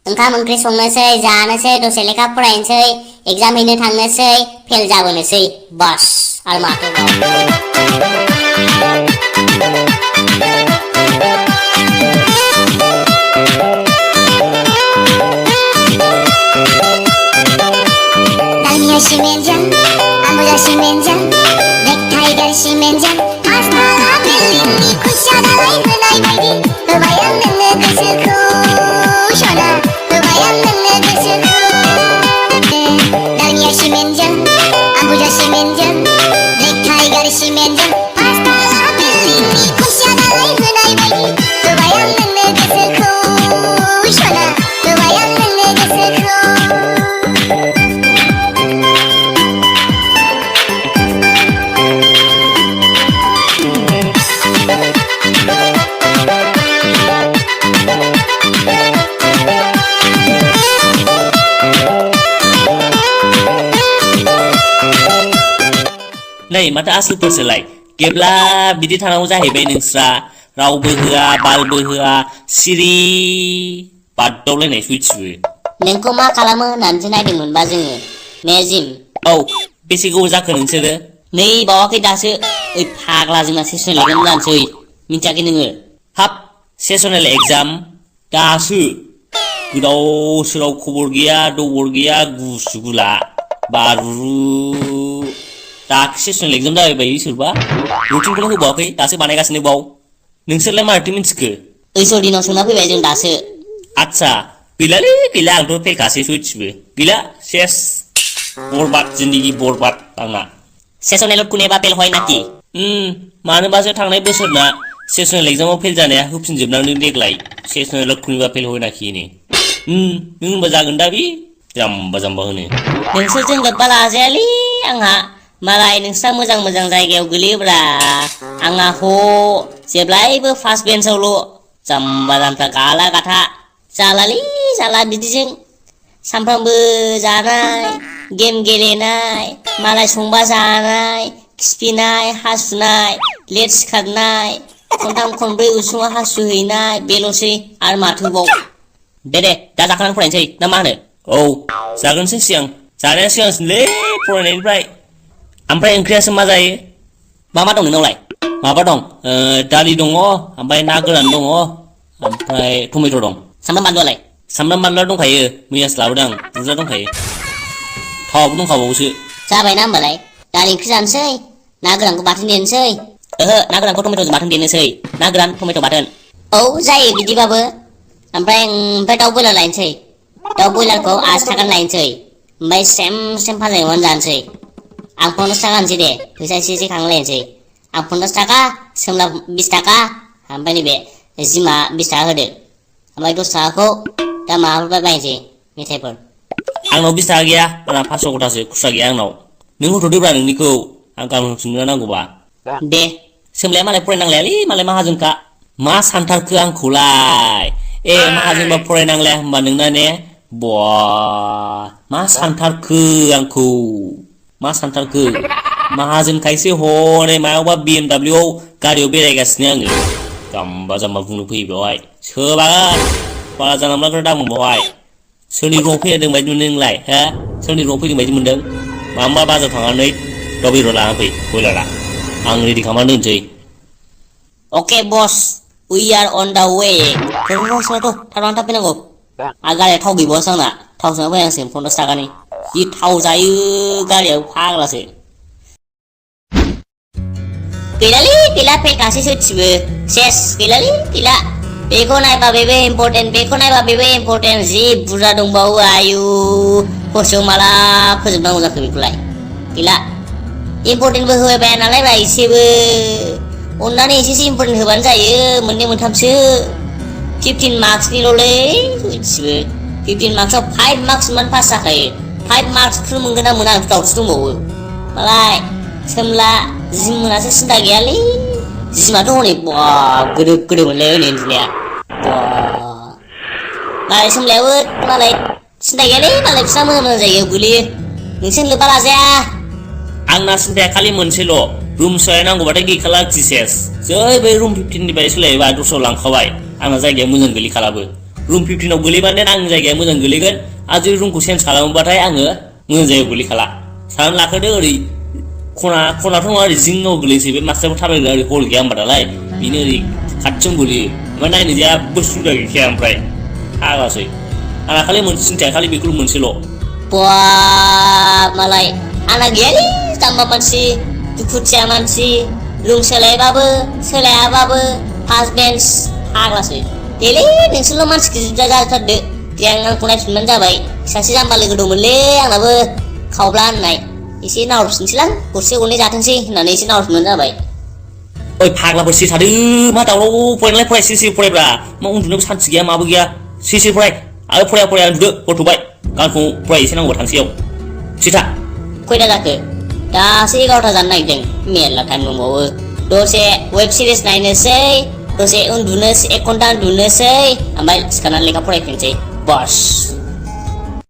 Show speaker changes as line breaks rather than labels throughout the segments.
ओंखाम ओंख्रि संनोसै जानोसै दसे लेखा फरायनोसै एग्जाम हैनो थांनोसै फेल जाबोनोसै बास आरो माथो
Dalmia Shimenjan, Ambuja Shimenjan, Necktie Girl Shimenjan, Hasmala Belini Kushada Lai Baidi, Kebayang nenge gosoku, Shona, kebayang nenge gosoku. Dalmia Shimenjan, Ambuja Shimenjan, Necktie Girl Shimenjan, Hasmala Belini Kushada Lai Baidi, Kebayang nenge gosoku, Shona, kebayang nenge gosoku.
नै माथो आसलफोरसोलाय गेब्ला बिदि थानांगौ जाहैबाय नोंस्रा रावबो होआ बालबो होआ सिरि बादावलायनाय सयथिबो
नोंखौ मा खालामो होननानैसो नायदोंमोनबा जोङो ने जिम
औ बेसे गोबाव जाखो नोंसोरो
नै बावाखै दासो ओइ फाग्ला जोंना सेसनेल एग्जाम जानोसै मिन्थियाखै नोङो
हाब सेसनेल एग्जाम दासो गोदाव सोराव खबर गैया दबर गैया गुसु गुला बारु दाख्लै सेसनेल एग्जाम जाबाय सोरबा रुटिनखौनो होबावाखै दासो बानायगासिनो बाव नोंसोरलाय मारैथो मिन्थिखो
ओइसर दिनाव सोंना फैबाय जों दासो
आच्छा गैलालै गैला आंथ' फेलखासै सयथिबो गैला सेस बरबाद जिन्दगि बरबाद आंना
सेसनेल कुनेबा फेल হয় नाকি
मानोबासो थांनाय बोसोरना सेसनेल एग्जामाव फेल जानाया होफिनजोबनांदों देग्लाय सेसनेल कुनेबा फेल হয় नाকি नो नों होनबा जागोन दा बे जाम्बा जाम्बा होनो
नोंसोरजों लोब्बा लाजायालै आंहा मालाय नोंस्रा मोजां मोजां जायगायाव गोलैयोब्रा आंहा ह जेब्लायबो फार्स्ट बेन्चआवल' जाम्बा जाम्बा गाला गाथा जालालै जाला बिदिजों सानफ्रामबो जानाय गेम गेलेनाय मालाय संबा जानाय खिफिनाय हासुनाय लेट सिखारनाय खनथाम खनब्रै उसुङाव हासुहैनाय बेल'सै आरो माथोबाव दे दा जाखांनानै फरायनोसै ना मा होनो
औ जागोनसै सिगां जानाया सिगांसिनलै फरायनायनिफ्राय ओमफ्राय ओंख्रियासो मा जायो
मा दं नोंनावलाय
माबा दं दालि दङ ओमफ्राय ना गोरान दङ ओमफ्राय टमेट' दं
सामब्राम बानलुआलाय
सामब्राम बानलुआ दंखायो मैयासो लाबोदों आं बुरजा दंखायो थावाबो दंखाबावोसो
जाबायना होमबालाय दालि ओंख्रि जानोसै ना गोरानखौ बाथोन देनोसै ओहो ना गोरानखौ टमेट'जों बाथोन देनोसै ना गोरान टमेट' बाथोन औ जायो बिदिबाबो ओमफ्राय दाउ बयलार लायनोसै दाउ बयलारखौ 80 थाखानि लायनोसै ओमफ्राय सेम फाजा एवनानै जानोसै आं 50 थाखा होनसै दे फैसा एसे खांलायनोसै आं 50 थाखा सोमला 20 थाखा ओमफ्राय नैबे जिमा 20 थाखा होदो ओमफ्राय 10 थाखाखौ दा माबाफोर बायनोसै मेथाइफोर
आंनाव 20 थाखा गैया आंना 500 गथासो खुस्रा गैया आंनाव नों होथ'दोब्रा नोंनिखौ आं गाबोन होफिननो नांगौबा
दे
सोमलाया मालाय फरायनांलायालै मालाय माहाजोनखा मा सानथारखो आंखौलाय माहाजोनबा फरायनांलाया होनबा नोंना ने बा मा सानथारखो आंखौ मा सानथारखो माहाजोनखायसो हनै मायावबा BMW आव गारियाव बेरायगासिनो आङो जाम्बा जाम्बा बुंनो फैयो बेवहाय सोबागोन बारा जानला दा बुंबावहाय सोरनि रुमाव फैदों बायदि मोनदों नोंलाय हा सोरनि रुमाव फैदों बायदि मोनदों माबा बाजार थांनानै दाउ बेदर लाना फै बयलारा आं रेडि खालामना दोनसै
अके बस वी आर अन दा वे थाब फैनांगौ गारिया थाव गैबावासो आंना थाव सोना फैनांसिगोन 50 थाखानि जि थाव जायो गारियाव फाग्लासो गैला फैखासै सयथिबो सेस गैलालै गैला बेखौ नायबा बेबो इम्पर्टेन्ट जि बुरजा दंबावो आयु हरसेयाव माला फोजोबनांगौ जाखो बेखौलाय गैला इम्पर्टेन्टबो होबाय नालाय ब्रा एसेबो अन्नानै एसेसो इम्पर्टेन्ट होबानो जायो मोननै मोनथामसो 15 मार्क्सनिल'लै सयथिबो 15 मार्क्सआव 5 मार्क्स मोनबानो पास जाखायो 5 मार्क्सखौ मोनगोन ना मोना आंथ' दाउटसो दंबावो मालाय सोमला जिम मोनासो सिन्था गैयालै जिमाथ' हनै गोदो मोनलाय हनै उन्दुनाया मालाय सोमलायाबो मालाय सिन्था गैयालै मालाय बिसिना मोजां जायगायाव गोलैयो नोंसोर लोब्बा लाजाया
आंना सिन्थाया खालि मोनसेल' रुम सोलायनांगौबाथाय गैखाला एक्सेस जै बै रुम 15 निफ्राय सोलायबा दस्रायाव लांखाबाय आंना जायगाया मोजां गोलैखालाबो रुम 15आव गोलैबानो आंनि जायगाया मोजां गोलैगोन आरो जुदि रुमखौ चेन्ज खालामोबाथाय आङो मोजां जायगायाव गोलैखाला सानानै लाखादो ओरै खनाथ' नङा ओरै जिङाव गोलैसै बे मास्टारफोर थाबायग्रा ओरै हल गैया होमबा दालाय बेनो ओरै खाथियाव गोलैयो ओमफ्राय नायनो जेबो सुबिदा गैखाया ओमफ्राय फाग्लासै आंना खालि मोनसे सिन्थाया खालि बेखौल' मोनसेल'
Wah, malai anak geli tambah mansi dukutia mansi lung selai babu husbands haglasui geli nोंसोरल मानसिखौ जाथारदो yang आंखौ नायफिनबानो जाबाय सासे जाम्बा लोगो दंमोनलै आंनाबो खावब्ला होननाय एसे नाहरफिनसैलां गरसे गरनै जाथोंसै होननानै एसे नाहरफिनबानो जाबाय
ओइ फाग्लाफोर सिरि थादो मा दावराव फरायनायलाय फराय सिरि फरायब्रा मा उन्दुनोबो सान्थि गैया माबो गैया सिरि फराय आरो फराया उन्दुदो हरथ'बाय गानखौ फराय एसे नांगौ थांसैयाव सिथा
खयथा जाखो दासो 11था जानो नागिरदों मेरला टाइम दंबावो दसे वेब सिरिज नायनोसै दसे उन्दुनोसै 1 घन्टा उन्दुनोसै ओमफ्राय सिखारनानै लेखा फरायफिनसै बस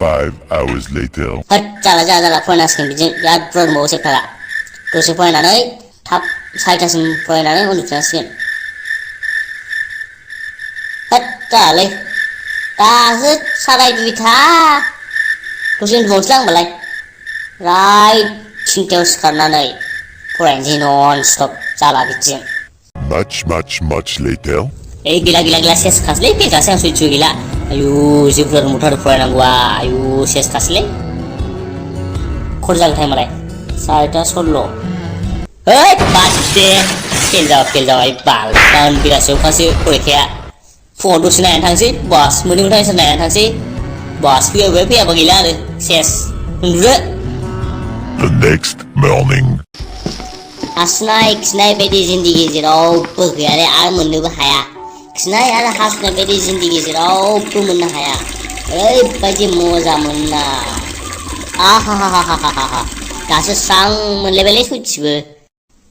5 hours later.
होद जाला फरायनांसिगोन बिदिनो बिराद बुरजा दंबावो सेप्टारा दसे फरायनानै थाब 4थासिम फरायनानै उन्दुफिननांसिगोन होद जालालै दासो 2:30 दसे उन्दुबावनोसैलां होमबालाय राइट 3थायाव सिखारनानै फरायनोसै नन स्टप जाला बिदिजों
Much later.
गैला सेस खासलै फैखासै आं सुइट्च गैला आयु जेबो दंथारो फरायनांगौआ आयु सेस खासलै खर जागोन टाइमालाय 4:16 ओइ बाददे फेल जाबाय बाल गाबोन बेलासियावखासो फरिखाया फुङाव दसे नायनानै थांसै बास मोनैमोनथामसो नायनानै थांसै बास फैयाबा गैला आरो सेस उन्दुदो
The next morning.
हासुनाय खिनाय बायदि जिन्दगि जेरावबो गैयालै आरो मोननोबो हाया खिनाय आरो हासुनाय बायदि जिन्दगि जेरावबो मोननो हाया ओरैबायदि मोजां मोनना आहाहाहाहाहा दासो स्रां मोनलायबायलै सयथिबो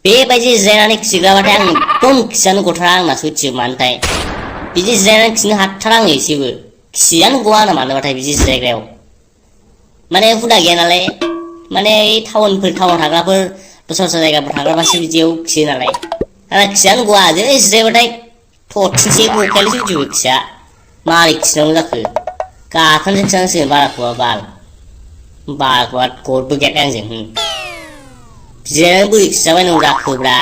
बेबायदि जिरायनानै खिग्राबाथाय आं एकदम खियानो गथारा आंना सयथि मानोथाय बिदि जिरायनानै खिनो हाथारा आङो एसेबो खियानो गवा आंना मानोबाथाय बिदि जिरायग्रायाव माने हुदा गैया नालाय माने टाउनाव थाग्राफोर दस्रा जायगाफोर थाग्राबासो बिदियाव खियो नालाय आंना खियानो गवा जै जिरायबाथाय थरथिंसे गखायालै सयथिबो खिया मारै खिनांगौ जाखो गाखोनो खिनांसिगोन बाराखौबा बाराखौबा गदबो गैया आंजों बिदिनो बोरै खिजाबायनांगौ जाखोब्रा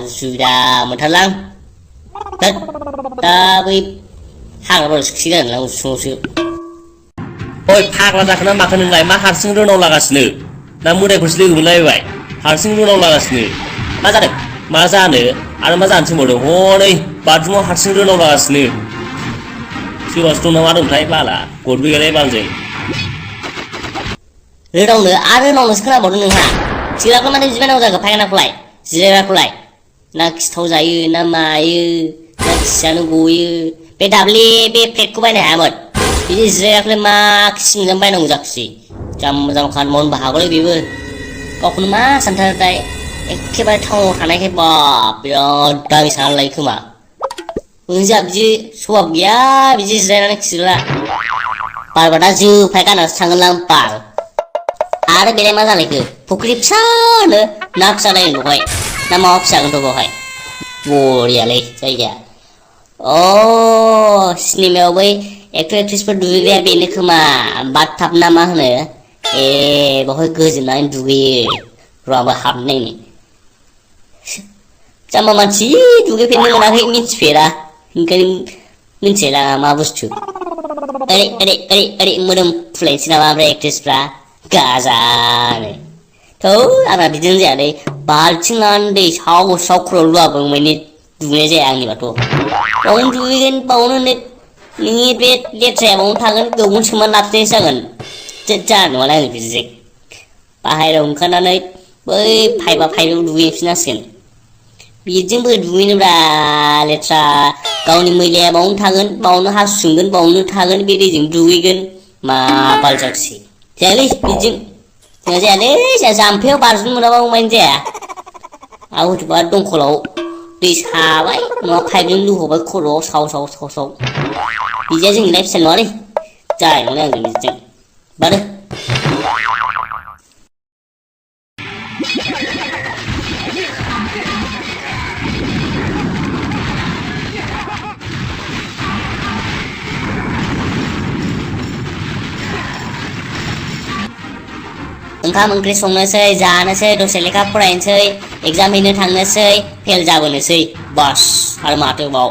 उसुबिदा मोनथारलां दा बै हाग्राबारियावसो खिगारनोलां उसुङावसो
ओइ फाग्ला जाखोना माखो नोंलाय मा हारसिं रोनाव लागासिनो ना मोदायफोरसो लोगो मोनलायबाय हारसिं रोनाव लागासिनो मा जादों मा जानो आरो मा जानो थिनबावदों हनै बाथरुमाव हारसिं रोनाव लागासिनो सोरबासो दं नामा दंथाय बाला गदबो गैयालाय बालजों
रोनावनोसो खोनाबावदों नोंहा खिग्राखौ माने बिदि बायनांगौ जाखो फायखानाखौलाय जिरायग्राखौलाय ना खिथाव जायो ना मायो ना खियानो गयो बे दाब्ले बे प्लेटखौ बायनो हायामोन बिदि जिरायग्राखौलाय मा खिसि मोजां बायनांगौ जाखोसै जाम्बा खामानि मावनोबो हागौलै बेबो गावखौनो मा सानथारथाय एखेबारे टाउनाव थानायखाय बाब बिराद दामि साननानै लायो खोमा जोंहा बिदि सभाब गैया बिदि जिरायनानै खिग्रा बारबादा जोफाय गानासो थांगोनलां बाल आरो बेलाय मा जालायखो फुख्रि फिसानो ना फिसा नायनो बेवहाय ना माबा फिसागोनथ' बेवहाय बरियालै जायगाया सिनेमायाव बै एक्टर एक्ट्रिसफोर दुगैग्राया बेनो खोमा बाथटाब ना मा होनो बेवहाय गोजोननानै दुगैयो र' आंबो हाबनायनि जाम्बा मानसि दुगैफेरनो मोनाखै मिथिफेरा ओंखायनो मिथिला मा बुस्थु ओरै मोदोम फुलायनोसै नामा ओमफ्राय एक्ट्रिसफ्रा गाजानो थौ आंना बिदिनो जायालै बाल्थिं लानानै दै साव खर'आव लुवाबो माने दुगैनाय जाया आंनिबाथ' बावनो दुगैगोन बावनो नोंनि बे लेथ्राया बावनो थागोन गोबावनो सोमनानै लाफिननायसो जागोन जानाय नङालाय आं बिदिजों बाहेरायाव ओंखारनानै बै पाइपआव दुगैफिननांसिगोन बिदिजों बोरै दुगैनोब्रा लेथ्रा गावनि मैलाया बावनो थागोन बावनो हासुगोन बावनो थागोन बे दैजों दुगैगोन मा बाल जाखोसै जायालै बिदिजों जोंहा जायालै जोंहा जाम्फैयाव बारजुमनो मोनाबा मानि जाया आरो हयथ'बा दंखलाव दै साबाय नङा पाइपजों लुहरबाय खर'आव साव बिदिया जोंनि लाइफ स्टाइल नङालै जानाय नङा आंजों बिदिजों बारो ओंखाम ओंख्रि संनोसै जानोसै दसे लेखा फरायनोसै एग्जाम हैनो थांनोसै फेल जाबोनोसै बास आरो माथोबाव